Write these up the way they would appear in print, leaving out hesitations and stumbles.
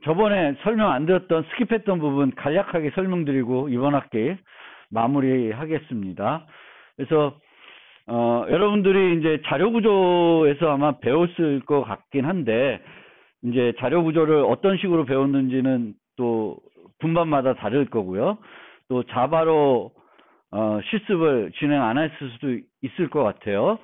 저번에 설명 안 드렸던 스킵했던 부분 간략하게 설명드리고 이번 학기 마무리하겠습니다. 그래서 여러분들이 이제 자료 구조에서 아마 배웠을 것 같긴 한데, 이제 자료 구조를 어떤 식으로 배웠는지는 또 분반마다 다를 거고요. 또 자바로 실습을 진행 안 했을 수도 있을 것 같아요.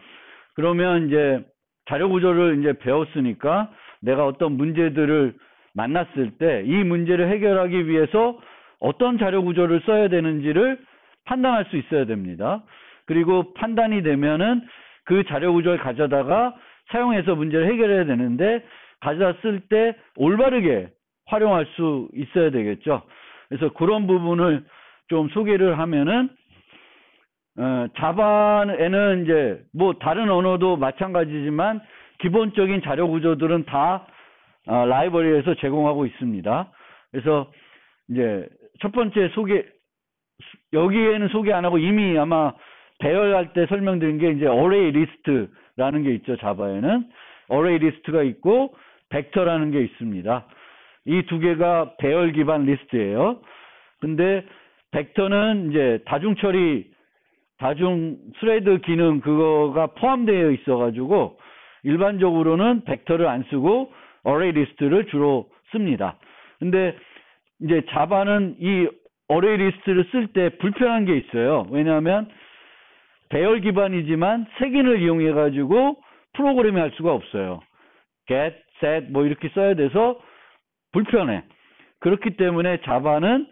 그러면 이제 자료 구조를 이제 배웠으니까 내가 어떤 문제들을 만났을 때 이 문제를 해결하기 위해서 어떤 자료 구조를 써야 되는지를 판단할 수 있어야 됩니다. 그리고 판단이 되면은 그 자료 구조를 가져다가 사용해서 문제를 해결해야 되는데, 가져다 쓸 때 올바르게 활용할 수 있어야 되겠죠. 그래서 그런 부분을 좀 소개를 하면은, 자바에는 이제 뭐 다른 언어도 마찬가지지만 기본적인 자료 구조들은 다 라이브러리에서 제공하고 있습니다. 그래서 이제 첫 번째 여기에는 소개 안 하고 이미 아마 배열할 때 설명드린 게 이제 어레이 리스트라는 게 있죠. 자바에는 어레이 리스트가 있고 벡터라는 게 있습니다. 이 두 개가 배열 기반 리스트예요. 근데 벡터는 이제 다중 스레드 기능 그거가 포함되어 있어가지고 일반적으로는 벡터를 안 쓰고 어레이 리스트를 주로 씁니다. 근데 이제 자바는 이 어레이 리스트를 쓸 때 불편한 게 있어요. 왜냐하면 배열 기반이지만 색인을 이용해 가지고 프로그래밍 할 수가 없어요. get, set 뭐 이렇게 써야 돼서 불편해. 그렇기 때문에 자바는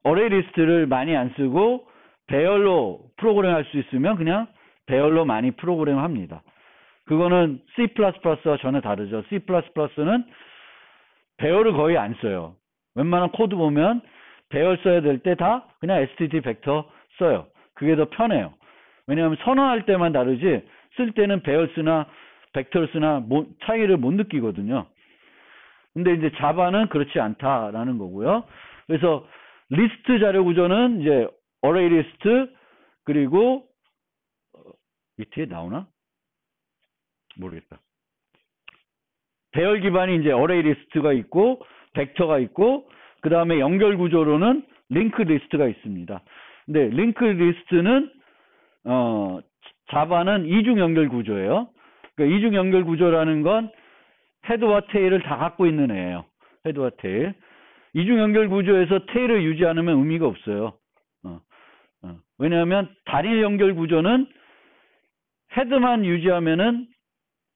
어레이 리스트를 많이 안 쓰고 배열로 프로그램 할 수 있으면 그냥 배열로 많이 프로그램 합니다. 그거는 C++와 전혀 다르죠. C++는 배열을 거의 안 써요. 웬만한 코드 보면 배열 써야 될 때 다 그냥 std 벡터 써요. 그게 더 편해요. 왜냐하면 선언할 때만 다르지 쓸 때는 배열 쓰나 벡터를 쓰나 차이를 못 느끼거든요. 근데 이제 자바는 그렇지 않다라는 거고요. 그래서 리스트 자료 구조는 이제 어레이 리스트, 그리고 밑에 나오나? 모르겠다. 배열 기반이 이제 어레이 리스트가 있고 벡터가 있고, 그 다음에 연결 구조로는 링크 리스트가 있습니다. 근데 링크 리스트는 자바는 이중 연결 구조예요. 그러니까 이중 연결 구조라는 건 헤드와 테일을 다 갖고 있는 애예요. 헤드와 테일. 이중 연결 구조에서 테일을 유지 않으면 의미가 없어요. 왜냐하면 단일 연결 구조는 헤드만 유지하면은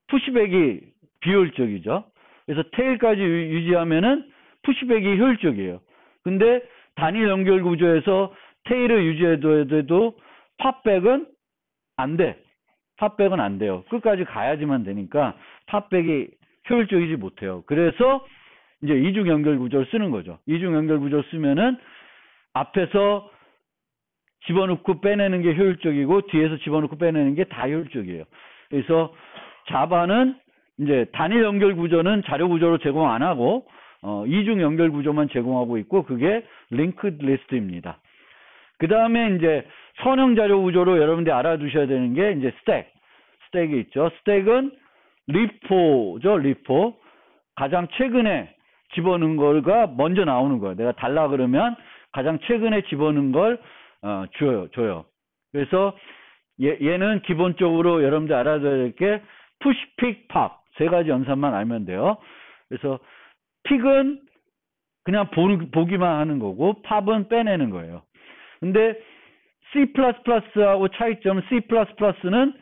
푸시백이 비효율적이죠. 그래서 테일까지 유지하면은 푸시백이 효율적이에요. 근데 단일 연결 구조에서 테일을 유지해도 팝백은 안 돼. 팝백은 안 돼요. 끝까지 가야지만 되니까 팝백이 효율적이지 못해요. 그래서 이제 이중 연결 구조를 쓰는 거죠. 이중 연결 구조를 쓰면은 앞에서 집어넣고 빼내는 게 효율적이고 뒤에서 집어넣고 빼내는 게 다 효율적이에요. 그래서 자바는 이제 단일 연결 구조는 자료 구조로 제공 안 하고 이중 연결 구조만 제공하고 있고, 그게 링크 리스트입니다. 그 다음에 이제 선형 자료 구조로 여러분들이 알아두셔야 되는 게 이제 스택이 있죠. 스택은 리포죠. 리포. 가장 최근에 집어넣은 거가 먼저 나오는 거예요. 내가 달라 그러면 가장 최근에 집어넣은 걸 줘요. 그래서 얘는 기본적으로 여러분들 알아둬야 될 게 푸시, 픽, 팝 세 가지 연산만 알면 돼요. 그래서 픽은 그냥 보기만 하는 거고 팝은 빼내는 거예요. 근데 C++하고 차이점은 C++는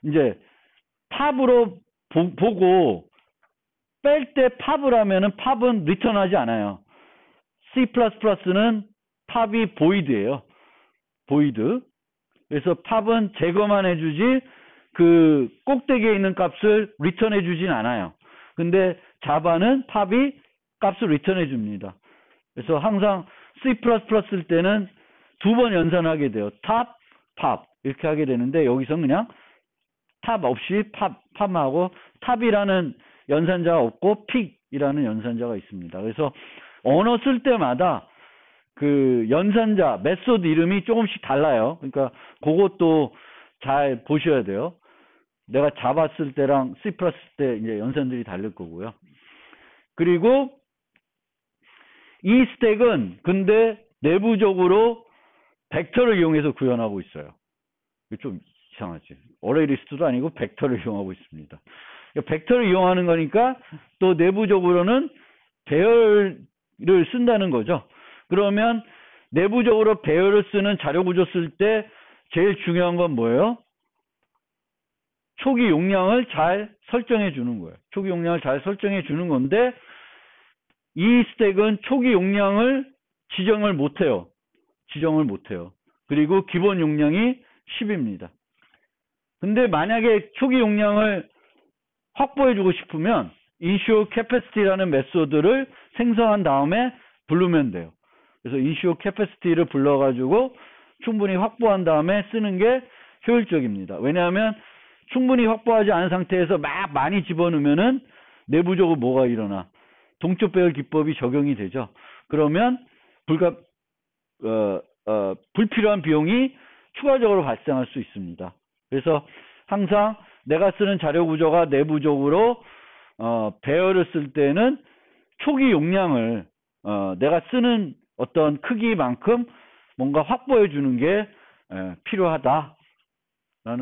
이제 팝으로 보고 뺄 때 팝을 하면은 팝은 리턴하지 않아요. C++는 팝이 보이드예요. 보이드. 그래서 팝은 제거만 해주지 그 꼭대기에 있는 값을 리턴해 주진 않아요. 근데 자바는 팝이 값을 리턴해 줍니다. 그래서 항상 C++ 쓸 때는 두 번 연산하게 돼요. 탑, 팝 이렇게 하게 되는데 여기서는 그냥 탑 없이 팝하고 탑이라는 연산자가 없고 픽이라는 연산자가 있습니다. 그래서 언어 쓸 때마다 그 연산자, 메소드 이름이 조금씩 달라요. 그러니까 그것도 잘 보셔야 돼요. 내가 자바 쓸 때랑 C++ 쓸 때 이제 연산들이 다를 거고요. 그리고 이 스택은 근데 내부적으로 벡터를 이용해서 구현하고 있어요. 좀 이상하지. 어레이 리스트도 아니고 벡터를 이용하고 있습니다. 벡터를 이용하는 거니까 또 내부적으로는 배열을 쓴다는 거죠. 그러면 내부적으로 배열을 쓰는 자료 구조 쓸 때 제일 중요한 건 뭐예요? 초기 용량을 잘 설정해 주는 거예요. 초기 용량을 잘 설정해 주는 건데 이 스택은 초기 용량을 지정을 못해요. 그리고 기본 용량이 10입니다. 근데 만약에 초기 용량을 확보해 주고 싶으면 issue capacity라는 메소드를 생성한 다음에 부르면 돼요. 그래서 issue capacity를 불러가지고 충분히 확보한 다음에 쓰는 게 효율적입니다. 왜냐하면 충분히 확보하지 않은 상태에서 막 많이 집어넣으면은 내부적으로 뭐가 일어나? 동적 배열 기법이 적용이 되죠. 그러면 불필요한 비용이 추가적으로 발생할 수 있습니다. 그래서 항상 내가 쓰는 자료 구조가 내부적으로 배열을 쓸 때는 초기 용량을 내가 쓰는 어떤 크기만큼 뭔가 확보해 주는 게 필요하다라는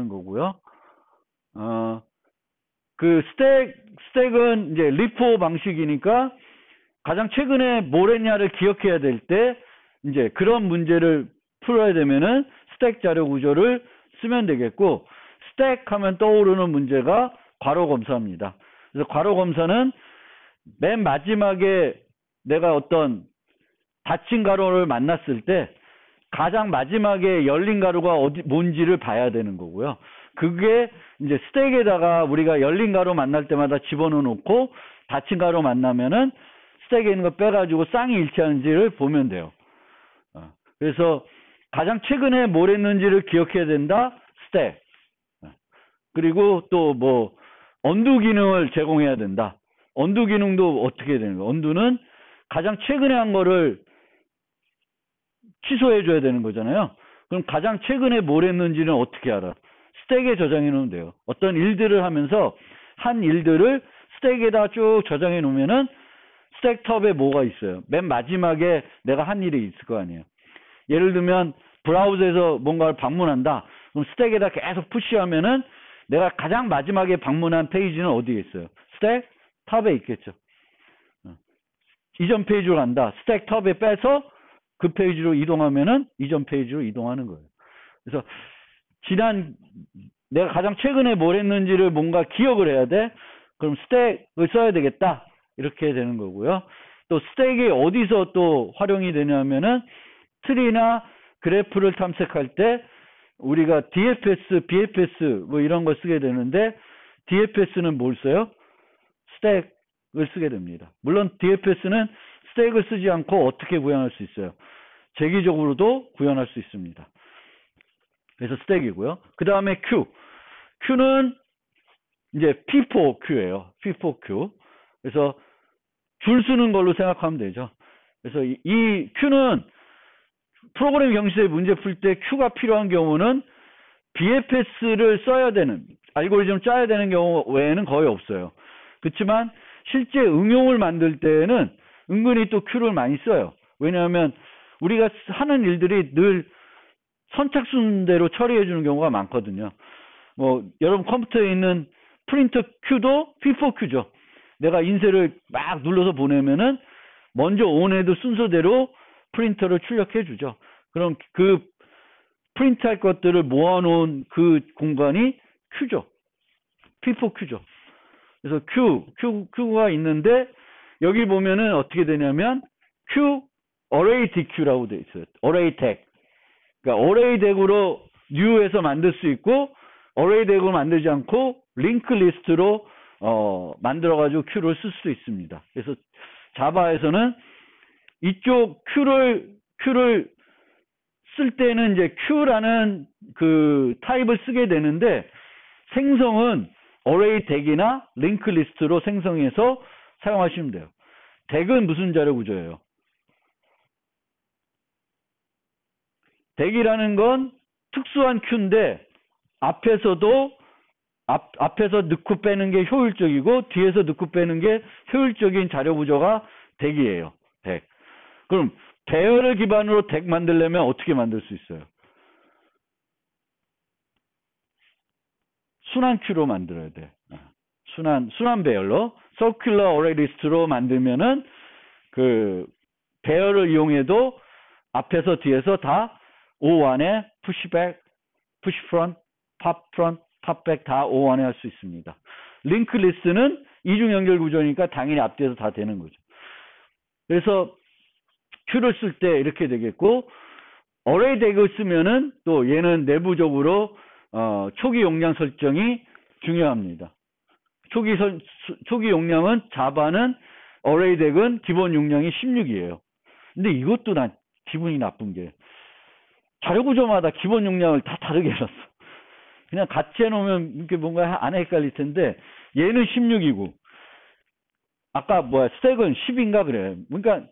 거고요. 그 스택은 이제 리포 방식이니까 가장 최근에 뭘 했냐를 기억해야 될 때 이제 그런 문제를 풀어야 되면은 스택 자료 구조를 쓰면 되겠고, 스택 하면 떠오르는 문제가 괄호 검사입니다. 그래서 괄호 검사는 맨 마지막에 내가 어떤 닫힌 가로를 만났을 때 가장 마지막에 열린 가로가 뭔지를 봐야 되는 거고요. 그게 이제 스택에다가 우리가 열린 가로 만날 때마다 집어넣어 놓고 닫힌 가로 만나면은 스택에 있는 거 빼가지고 쌍이 일치하는지를 보면 돼요. 그래서 가장 최근에 뭘 했는지를 기억해야 된다. 스택. 그리고 또 뭐 언두 기능을 제공해야 된다. 언두 기능도 어떻게 해야 되는 거야? 언두는 가장 최근에 한 거를 취소해 줘야 되는 거잖아요. 그럼 가장 최근에 뭘 했는지는 어떻게 알아? 스택에 저장해 놓으면 돼요. 어떤 일들을 하면서 한 일들을 스택에다 쭉 저장해 놓으면은 스택 톱에 뭐가 있어요? 맨 마지막에 내가 한 일이 있을 거 아니에요. 예를 들면 브라우저에서 뭔가를 방문한다. 그럼 스택에다 계속 푸시하면은 내가 가장 마지막에 방문한 페이지는 어디에 있어요? 스택 탑에 있겠죠. 이전 페이지로 간다. 스택 탑에 빼서 그 페이지로 이동하면은 이전 페이지로 이동하는 거예요. 그래서 내가 가장 최근에 뭘 했는지를 뭔가 기억을 해야 돼. 그럼 스택을 써야 되겠다. 이렇게 되는 거고요. 또 스택이 어디서 또 활용이 되냐면은 트리나 그래프를 탐색할 때 우리가 DFS, BFS 뭐 이런 걸 쓰게 되는데 DFS는 뭘 써요? 스택을 쓰게 됩니다. 물론 DFS는 스택을 쓰지 않고 어떻게 구현할 수 있어요? 재기적으로도 구현할 수 있습니다. 그래서 스택이고요. 그 다음에 Q. Q는 이제 P4Q예요. P4Q. 그래서 줄 쓰는 걸로 생각하면 되죠. 그래서 이 Q는 프로그램 경시에 문제 풀 때 Q가 필요한 경우는 BFS를 써야 되는, 알고리즘 짜야 되는 경우 외에는 거의 없어요. 그렇지만 실제 응용을 만들 때는 은근히 또 Q를 많이 써요. 왜냐하면 우리가 하는 일들이 늘 선착순대로 처리해 주는 경우가 많거든요. 뭐 여러분 컴퓨터에 있는 프린터 Q도 P4Q죠. 내가 인쇄를 막 눌러서 보내면은 먼저 온해도 순서대로 프린터를 출력해 주죠. 그럼 그 프린트할 것들을 모아놓은 그 공간이 Q죠. P4Q죠. 그래서 Q가 있는데 여기 보면은 어떻게 되냐면 Q array DQ라고 돼 있어요. array tag. 그러니까 array tag으로 new에서 만들 수 있고 array tag으로 만들지 않고 link list로 만들어가지고 Q를 쓸 수도 있습니다. 그래서 자바에서는 이쪽 Q를 쓸 때는 이제 Q라는 그 타입을 쓰게 되는데 생성은 array tag이나 link list로 생성해서 사용하시면 돼요. tag은 무슨 자료 구조예요? tag이라는 건 특수한 Q인데 앞에서도 앞에서 넣고 빼는 게 효율적이고 뒤에서 넣고 빼는 게 효율적인 자료 구조가 덱이에요. 덱. 그럼 배열을 기반으로 덱 만들려면 어떻게 만들 수 있어요? 순환 큐로 만들어야 돼. 순환 배열로 Circular Array List로 만들면은 그 배열을 이용해도 앞에서 뒤에서 다 O1에 푸시백, 푸시프런트, 팝프런트, 팝백 다 O1에 할 수 있습니다. 링크 리스트는 이중 연결 구조니까 당연히 앞뒤에서 다 되는 거죠. 그래서 큐를 쓸 때 이렇게 되겠고, 어레이 덱을 쓰면은 또 얘는 내부적으로 초기 용량 설정이 중요합니다. 초기 용량은 자바는 어레이 덱은 기본 용량이 16이에요. 근데 이것도 난 기분이 나쁜 게 자료 구조마다 기본 용량을 다 다르게 해놨어. 그냥 같이 해놓으면 이렇게 뭔가 안 헷갈릴 텐데 얘는 16이고 아까 뭐야 스택은 10인가 그래. 그러니까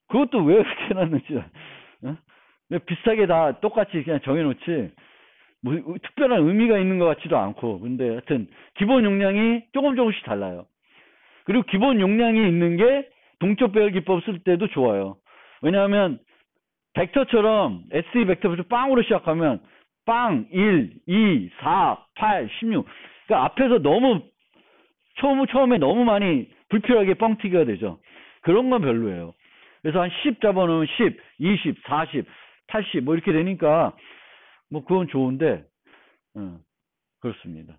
그것도 왜 그렇게 해놨는지 비슷하게 다 똑같이 그냥 정해놓지 뭐 특별한 의미가 있는 것 같지도 않고. 근데 하여튼 기본 용량이 조금씩 달라요. 그리고 기본 용량이 있는 게 동적 배열 기법 쓸 때도 좋아요. 왜냐하면 벡터처럼 SE 벡터부터 빵으로 시작하면 빵, 1, 2, 4, 8, 16. 그러니까 앞에서 너무 처음에 너무 많이 불필요하게 뻥튀기가 되죠. 그런 건 별로예요. 그래서 한 10 잡아놓으면 10, 20, 40, 80 뭐 이렇게 되니까 뭐 그건 좋은데 그렇습니다.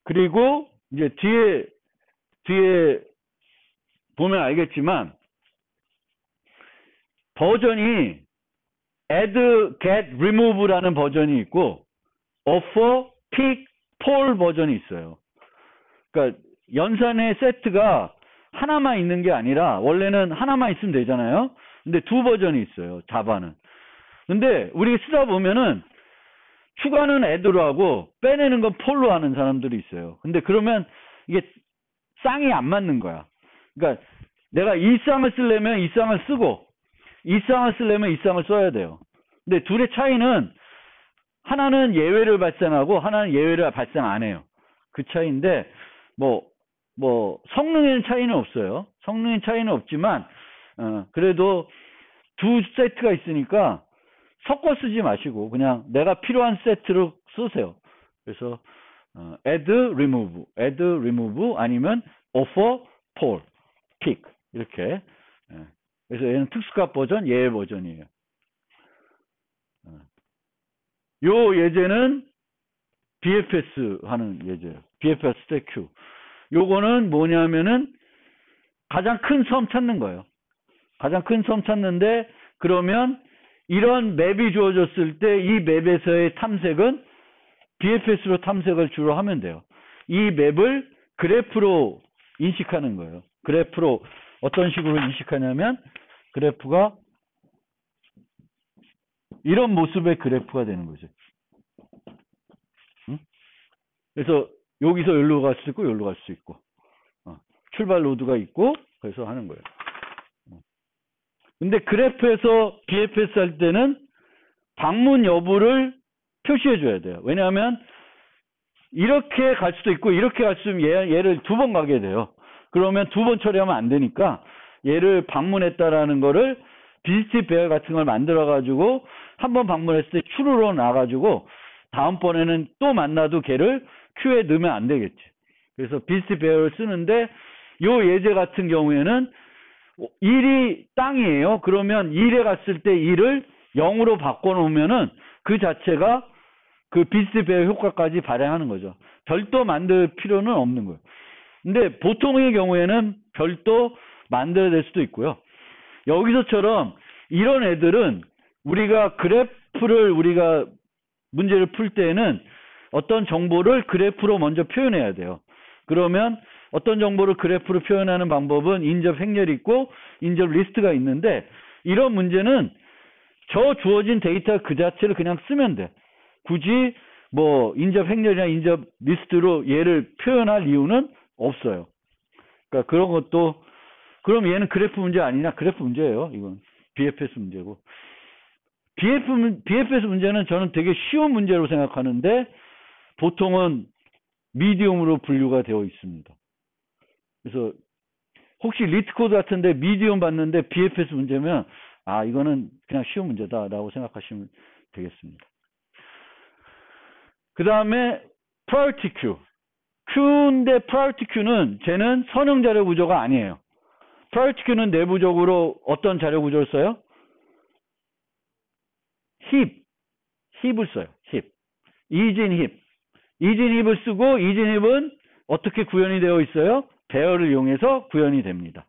그리고 이제 뒤에 보면 알겠지만 버전이 add, get, remove라는 버전이 있고 offer, pick, pull 버전이 있어요. 그러니까 연산의 세트가 하나만 있는 게 아니라 원래는 하나만 있으면 되잖아요. 근데 두 버전이 있어요. 자바는. 근데 우리 쓰다 보면은 추가는 add로 하고 빼내는 건 pull로 하는 사람들이 있어요. 근데 그러면 이게 쌍이 안 맞는 거야. 그러니까 내가 이 쌍을 쓰려면 이 쌍을 쓰고 이 쌍을 쓰려면 이 쌍을 써야 돼요. 근데 둘의 차이는 하나는 예외를 발생하고 하나는 예외를 발생 안 해요. 그 차이인데 뭐 성능에는 차이는 없어요. 성능의 차이는 없지만 그래도 두 세트가 있으니까 섞어 쓰지 마시고 그냥 내가 필요한 세트로 쓰세요. 그래서 add, remove 아니면 offer, pull, pick 이렇게. 그래서 얘는 특수값 버전, 예외 버전이에요. 요 예제는 BFS 하는 예제예요. BFS 스택 큐. 요거는 뭐냐면은 가장 큰 섬 찾는 거예요. 가장 큰 섬 찾는데 그러면 이런 맵이 주어졌을 때 이 맵에서의 탐색은 BFS로 탐색을 주로 하면 돼요. 이 맵을 그래프로 인식하는 거예요. 그래프로 어떤 식으로 인식하냐면 그래프가 이런 모습의 그래프가 되는 거죠. 그래서 여기서 여기로 갈 수 있고 여기로 갈 수 있고 출발 노드가 있고 그래서 하는 거예요. 근데 그래프에서 BFS 할 때는 방문 여부를 표시해 줘야 돼요. 왜냐하면 이렇게 갈 수도 있고 이렇게 갈 수 있으면 얘를 두 번 가게 돼요. 그러면 두 번 처리하면 안 되니까 얘를 방문했다라는 거를 비스트 배열 같은 걸 만들어 가지고 한번 방문했을 때 추루로 나가지고 다음번에는 또 만나도 걔를 큐에 넣으면 안 되겠지. 그래서 비스트 배열을 쓰는데 요 예제 같은 경우에는 1이 땅이에요. 그러면 1에 갔을 때 1을 0으로 바꿔놓으면은 그 자체가 그 비스트 배열 효과까지 발행하는 거죠. 별도 만들 필요는 없는 거예요. 근데 보통의 경우에는 별도 만들어야 될 수도 있고요. 여기서처럼 이런 애들은 우리가 그래프를 우리가 문제를 풀 때에는 어떤 정보를 그래프로 먼저 표현해야 돼요. 그러면 어떤 정보를 그래프로 표현하는 방법은 인접 행렬이 있고 인접 리스트가 있는데 이런 문제는 저 주어진 데이터 그 자체를 그냥 쓰면 돼. 굳이 뭐 인접 행렬이나 인접 리스트로 얘를 표현할 이유는 없어요. 그러니까 그런 것도 그럼 얘는 그래프 문제 아니냐? 그래프 문제예요. 이건 BFS 문제고. BFS 문제는 저는 되게 쉬운 문제로 생각하는데 보통은 미디움으로 분류가 되어 있습니다. 그래서 혹시 리트코드 같은데 미디움 봤는데 BFS 문제면 이거는 그냥 쉬운 문제다라고 생각하시면 되겠습니다. 그 다음에 priority queue. Q인데 priority queu는 쟤는 선형 자료 구조가 아니에요. priority queu는 내부적으로 어떤 자료 구조를 써요? 힙을 써요. 힙. 이진 힙을 쓰고 이진 힙은 어떻게 구현이 되어 있어요? 배열을 이용해서 구현이 됩니다.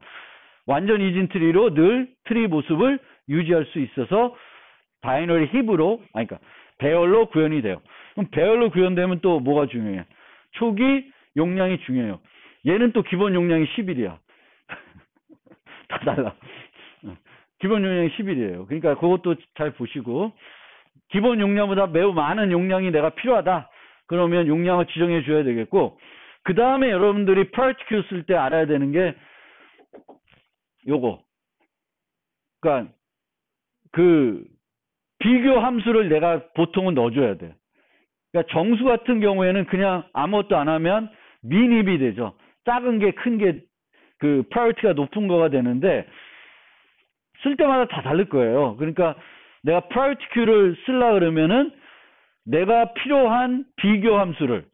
완전 이진 트리로 늘 트리 모습을 유지할 수 있어서 바이너리 힙으로, 그러니까 배열로 구현이 돼요. 그럼 배열로 구현되면 또 뭐가 중요해요? 초기 용량이 중요해요. 얘는 또 기본 용량이 11이야. 다 달라. 기본 용량이 11이에요. 그러니까 그것도 잘 보시고, 기본 용량보다 매우 많은 용량이 내가 필요하다. 그러면 용량을 지정해 줘야 되겠고, 그 다음에 여러분들이 priority queue 쓸 때 알아야 되는 게 요거. 그러니까 그 비교 함수를 내가 보통은 넣어줘야 돼. 그러니까 정수 같은 경우에는 그냥 아무것도 안 하면 미닙이 되죠. 작은 게 큰 게 그 priority가 높은 거가 되는데, 쓸 때마다 다 다를 거예요. 그러니까 내가 priority queue를 쓰려 그러면은 내가 필요한 비교 함수를,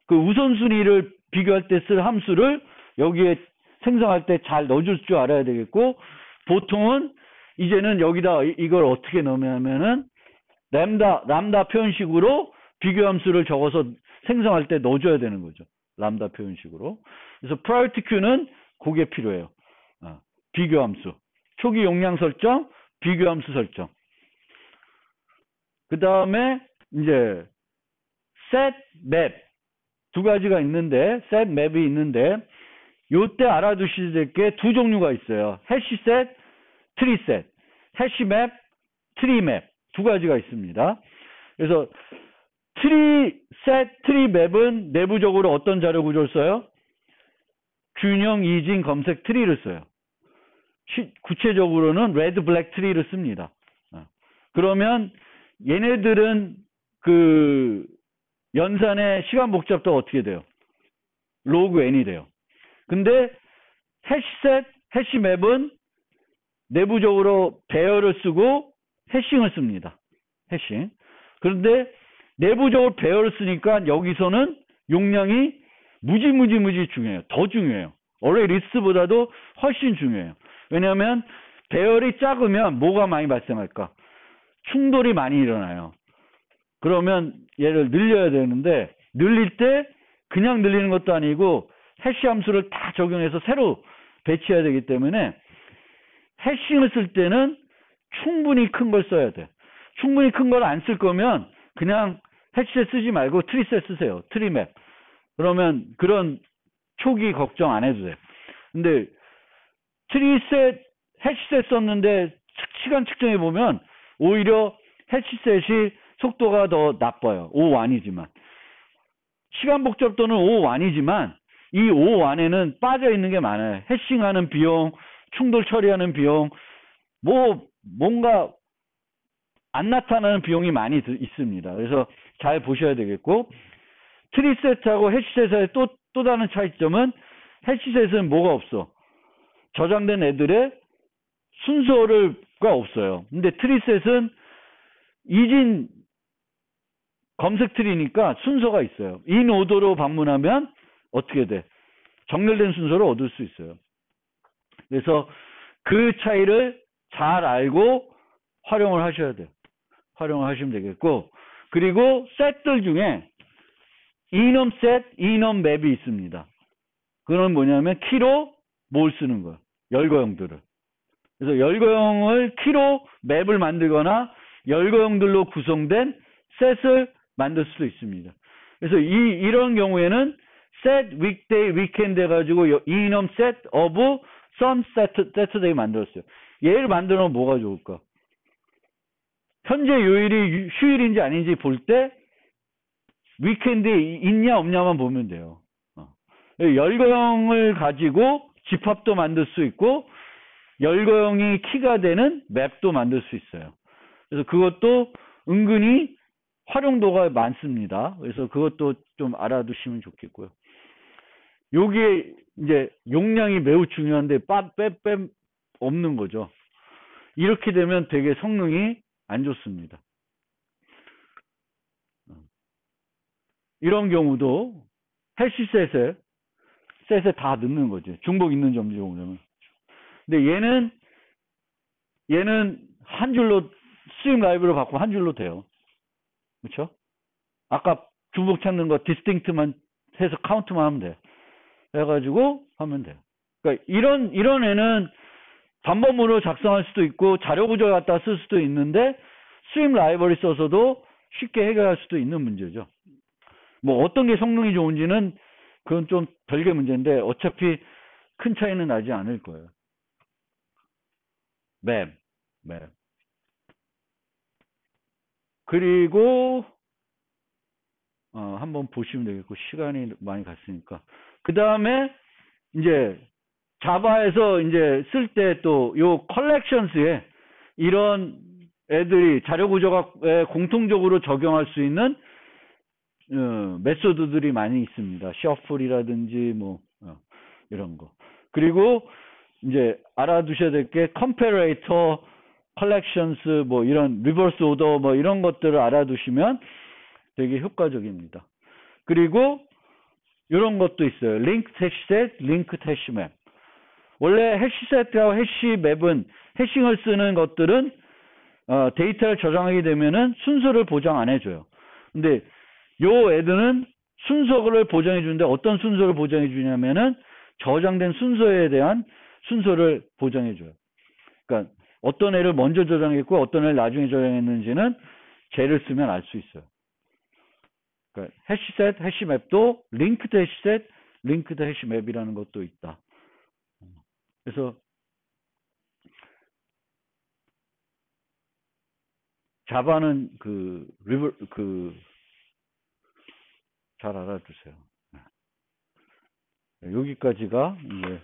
그 우선순위를 비교할 때 쓸 함수를 여기에 생성할 때 잘 넣어줄 줄 알아야 되겠고, 보통은 이제는 여기다 이걸 어떻게 넣으면은 람다 표현식으로 비교 함수를 적어서 생성할 때 넣어줘야 되는 거죠. 람다 표현식으로. 그래서 priority queue는 그게 필요해요. 비교 함수. 초기 용량 설정, 비교 함수 설정. 그 다음에 이제 set map 두 가지가 있는데, set map이 있는데, 요때 알아두셔야 될 게 두 종류가 있어요. 해시 셋, 트리 셋. 해시 맵, 트리 맵. 두 가지가 있습니다. 그래서 트리 셋, 트리 맵은 내부적으로 어떤 자료 구조를 써요? 균형 이진 검색 트리를 써요. 구체적으로는 레드 블랙 트리를 씁니다. 그러면 얘네들은 그 연산의 시간 복잡도가 어떻게 돼요? 로그 n이 돼요. 근데 해시셋, 해시맵은 내부적으로 배열을 쓰고 해싱을 씁니다. 해싱. 그런데 내부적으로 배열을 쓰니까 여기서는 용량이 무지 중요해요. 더 중요해요. 어레이 리스트보다도 훨씬 중요해요. 왜냐하면 배열이 작으면 뭐가 많이 발생할까? 충돌이 많이 일어나요. 그러면 얘를 늘려야 되는데, 늘릴 때 그냥 늘리는 것도 아니고 해시 함수를 다 적용해서 새로 배치해야 되기 때문에 해싱을 쓸 때는 충분히 큰 걸 써야 돼. 충분히 큰 걸 안 쓸 거면 그냥 해시셋 쓰지 말고 트리셋 쓰세요. 트리맵. 그러면 그런 초기 걱정 안 해도 돼. 근데 트리셋, 해시셋 썼는데 시간 측정해 보면 오히려 해시셋이 속도가 더 나빠요. O1이지만. 시간 복잡도는 O1이지만 이 O1에는 빠져 있는 게 많아요. 해싱하는 비용, 충돌 처리하는 비용, 뭔가 안 나타나는 비용이 많이 있습니다. 그래서 잘 보셔야 되겠고, 트리셋하고 해시셋의 또 다른 차이점은, 해시셋은 뭐가 없어? 저장된 애들의 순서가 없어요. 근데 트리셋은 이진 검색 트리니까 순서가 있어요. 인 오더로 방문하면 어떻게 돼? 정렬된 순서를 얻을 수 있어요. 그래서 그 차이를 잘 알고 활용을 하셔야 돼요. 활용을 하시면 되겠고, 그리고 셋들 중에 이넘 셋, 이넘 맵이 있습니다. 그건 뭐냐면 키로 뭘 쓰는 거예요. 열거형들을. 그래서 열거형을 키로 맵을 만들거나 열거형들로 구성된 셋을 만들 수도 있습니다. 그래서 이런 경우에는 set, weekday, weekend 해가지고 이넘 set of some Saturday 만들었어요. 얘를 만들면 뭐가 좋을까? 현재 요일이 휴일인지 아닌지 볼 때 위켄드에 있냐 없냐만 보면 돼요. 열거형을 가지고 집합도 만들 수 있고 열거형이 키가 되는 맵도 만들 수 있어요. 그래서 그것도 은근히 활용도가 많습니다. 그래서 그것도 좀 알아두시면 좋겠고요. 요게 이제 용량이 매우 중요한데 빼 없는 거죠. 이렇게 되면 되게 성능이 안 좋습니다. 이런 경우도 해시셋에 다 넣는 거죠. 중복 있는 점 경우는. 근데 얘는 한 줄로 스트림 라이브를 받고 한 줄로 돼요. 그렇죠? 아까 중복 찾는 거 디스팅트만 해서 카운트만 하면 돼. 해가지고 하면 돼요. 그러니까 이런 애는 단범으로 작성할 수도 있고 자료 구조 갖다 쓸 수도 있는데 스트림 라이브러리 써서도 쉽게 해결할 수도 있는 문제죠. 뭐 어떤 게 성능이 좋은지는 그건 좀 별개 문제인데 어차피 큰 차이는 나지 않을 거예요. 맵. 그리고 한번 보시면 되겠고 시간이 많이 갔으니까. 그 다음에 이제 자바에서 이제 쓸 때 또 요 컬렉션스에 이런 애들이 자료 구조가 공통적으로 적용할 수 있는 메소드들이 많이 있습니다. 셔플이라든지 뭐 이런 거. 그리고 이제 알아두셔야 될 게 컴패레이터, 컬렉션스 뭐 이런 리버스 오더 뭐 이런 것들을 알아두시면 되게 효과적입니다. 그리고 이런 것도 있어요. 링크 해시셋, 링크 해시맵. 원래 해시셋하고 해시맵은 해싱을 쓰는 것들은 데이터를 저장하게 되면은 순서를 보장 안 해줘요. 근데 요 애들은 순서를 보장해 주는데 어떤 순서를 보장해 주냐면은 저장된 순서에 대한 순서를 보장해 줘요. 그러니까 어떤 애를 먼저 저장했고 어떤 애를 나중에 저장했는지는 쟤를 쓰면 알 수 있어요. 그러니까 해시셋, 해시맵도 링크드 해시셋, 링크드 해시맵이라는 것도 있다. 그래서 자바는 잘 알아두세요. 여기까지가 이제